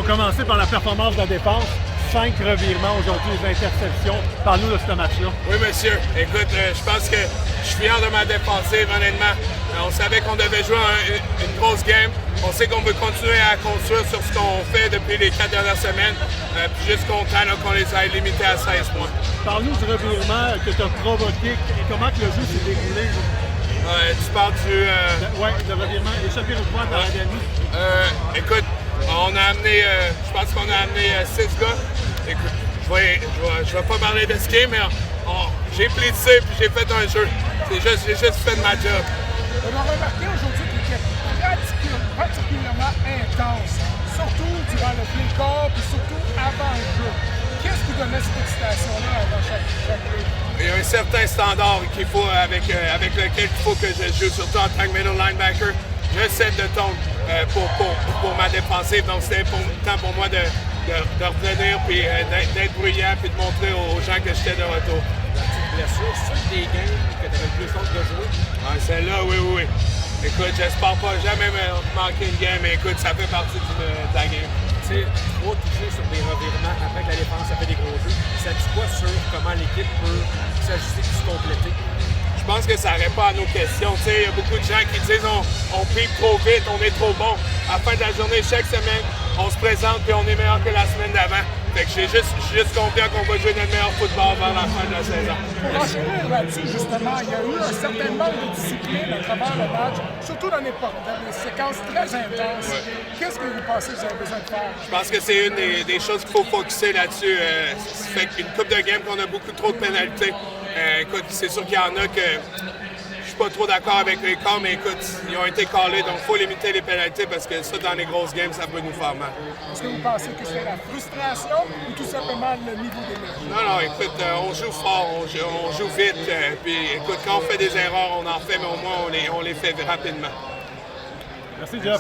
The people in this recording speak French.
va commencer par la performance de la défense. 5 revirements aujourd'hui, les interceptions. Parle-nous de ce match-là. Oui, monsieur. Écoute, je pense que je suis fier de ma défensive, honnêtement. On savait qu'on devait jouer une grosse game. On sait qu'on veut continuer à construire sur ce qu'on fait depuis les 4 dernières semaines. Puis juste content qu'on les ait limités à 16 points. Parle-nous du revirement que tu as provoqué. Comment que le jeu s'est déroulé? Tu parles du... Oui, le revirement. Échappé au point de la Dani. Écoute, on a amené... je pense qu'on a amené 6 gars. Écoute, je vais pas parler de ski, mais j'ai plissé puis j'ai fait un jeu. J'ai juste fait ma job. On a remarqué aujourd'hui qu'il était particulièrement intense, surtout durant le play corps puis surtout avant le jeu. Qu'est-ce qui donnait cette excitation-là avant chaque jeu? Il y a un certain standard qu'il faut avec lequel il faut que je joue, surtout en tant que middle linebacker. Je set de ton pour ma défensive, donc c'était important pour moi de revenir puis d'être bruyant puis de montrer aux gens que j'étais de retour. Blessure, c'est des games que tu avais le plus honte de jouer? Ah, celle-là, oui. Écoute, j'espère pas jamais me manquer une game, mais écoute, ça fait partie de la game. Tu sais, 3 touchés sur des revirements après que la défense a fait des gros jeux. Ça dit quoi sur comment l'équipe peut s'ajuster et se compléter? Je pense que ça répond à nos questions. Tu sais, il y a beaucoup de gens qui disent on pique trop vite, on est trop bon. À la fin de la journée, chaque semaine, on se présente et on est meilleur que la semaine d'avant. Fait que je suis juste confiant qu'on va jouer notre meilleur football vers la fin de la saison. Pour enchaîner là-dessus, justement, il y a eu un certain manque de discipline à travers le match, surtout dans des séquences très intenses. Ouais. Qu'est-ce que vous pensez que vous avez besoin de faire? Je pense que c'est une des choses qu'il faut focuser là-dessus. Ça fait qu'une coupe de game qu'on a beaucoup trop de pénalités. Écoute, c'est sûr qu'il y en a que je suis pas trop d'accord avec les calls, mais écoute, ils ont été callés, donc il faut limiter les pénalités parce que ça, dans les grosses games, ça peut nous faire mal. Est-ce que vous pensez que c'est la frustration ou tout simplement le niveau d'énergie? Non, écoute, on joue fort, on joue vite, puis écoute, quand on fait des erreurs, on en fait, mais au moins on les fait rapidement. Merci, Jeff.